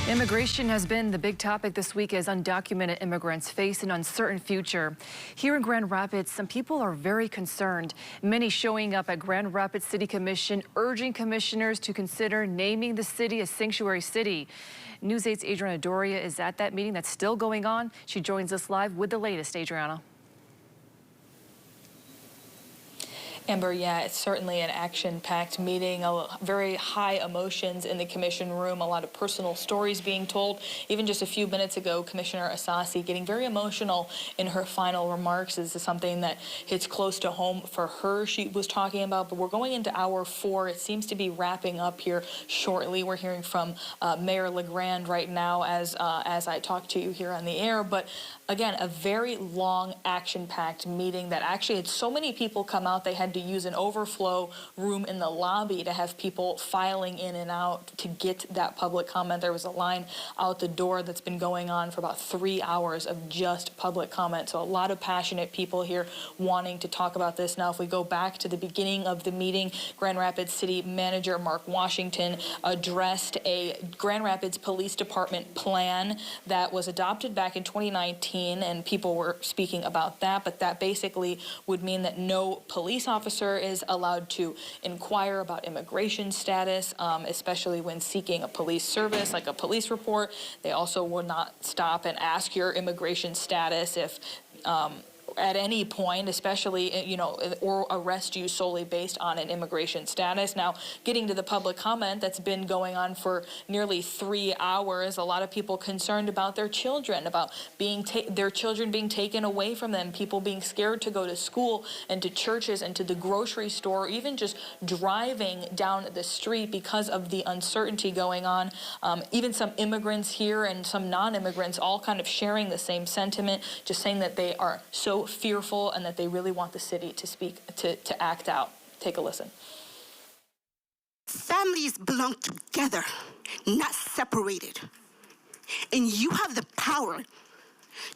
Immigration has been the big topic this week as undocumented immigrants face an uncertain future. Here in Grand Rapids, some people are very concerned. Many showing up at Grand Rapids City Commission, urging commissioners to consider naming the city a sanctuary city. News 8's Adriana Doria is at that meeting that's still going on. She joins us live with the latest. Adriana. Amber, yeah, it's certainly an action-packed meeting, very high emotions in the commission room, a lot of personal stories being told. Even just a few minutes ago, Commissioner Asasi getting very emotional in her final remarks. This is something that hits close to home for her, she was talking about. But we're going into hour 4. It seems to be wrapping up here shortly. We're hearing from Mayor LaGrand right now as I talk to you here on the air. But again, a very long, action-packed meeting that actually had so many people come out, they had to use an overflow room in the lobby to have people filing in and out to get that public comment. There was a line out the door that's been going on for about 3 hours of just public comment. So a lot of passionate people here wanting to talk about this. Now, if we go back to the beginning of the meeting, Grand Rapids City Manager Mark Washington addressed a Grand Rapids Police Department plan that was adopted back in 2019, and people were speaking about that, but that basically would mean that no police officer is allowed to inquire about immigration status, especially when seeking a police service like a police report. They also will not stop and ask your immigration status if at any point, especially, or arrest you solely based on an immigration status. Now, getting to the public comment that's been going on for nearly 3 hours, a lot of people concerned about their children, about their children being taken away from them, people being scared to go to school and to churches and to the grocery store, even just driving down the street because of the uncertainty going on. Even some immigrants here and some non-immigrants all kind of sharing the same sentiment, just saying that they are so fearful and that they really want the city to act out. Take a listen. Families belong together, not separated. And you have the power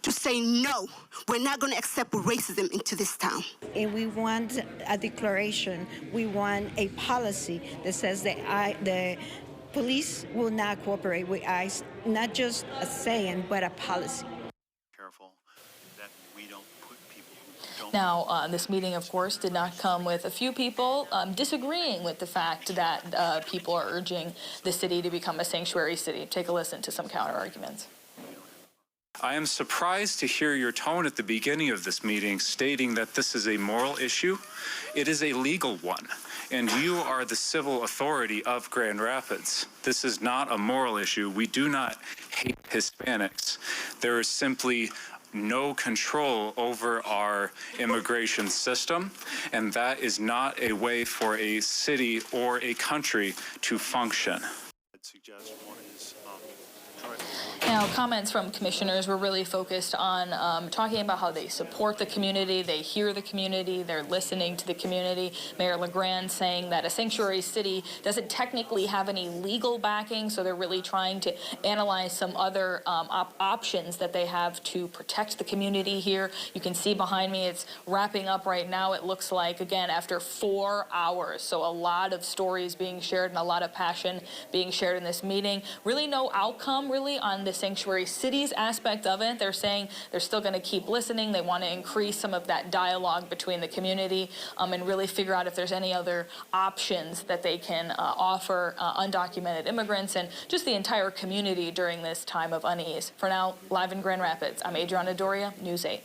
to say, no, we're not going to accept racism into this town. And we want a declaration. We want a policy that says that the police will not cooperate with ICE, not just a saying, but a policy. Careful that we don't put people who don't. Now, this meeting, of course, did not come with a few people disagreeing with the fact that people are urging the city to become a sanctuary city. Take a listen to some counter arguments. I am surprised to hear your tone at the beginning of this meeting stating that this is a moral issue. It is a legal one, and you are the civil authority of Grand Rapids. This is not a moral issue. We do not hate Hispanics. There is simply no control over our immigration system, and that is not a way for a city or a country to function. I'd suggest one is Now, comments from commissioners were really focused on talking about how they support the community, they hear the community, they're listening to the community. Mayor LaGrand saying that a sanctuary city doesn't technically have any legal backing, so they're really trying to analyze some other options that they have to protect the community here. You can see behind me, it's wrapping up right now, it looks like, again, after 4 hours. So a lot of stories being shared and a lot of passion being shared in this meeting. Really no outcome, really, on the sanctuary cities aspect of it. They're saying they're still going to keep listening. They want to increase some of that dialogue between the community and really figure out if there's any other options that they can offer undocumented immigrants and just the entire community during this time of unease. For now, live in Grand Rapids, I'm Adriana Doria, News 8.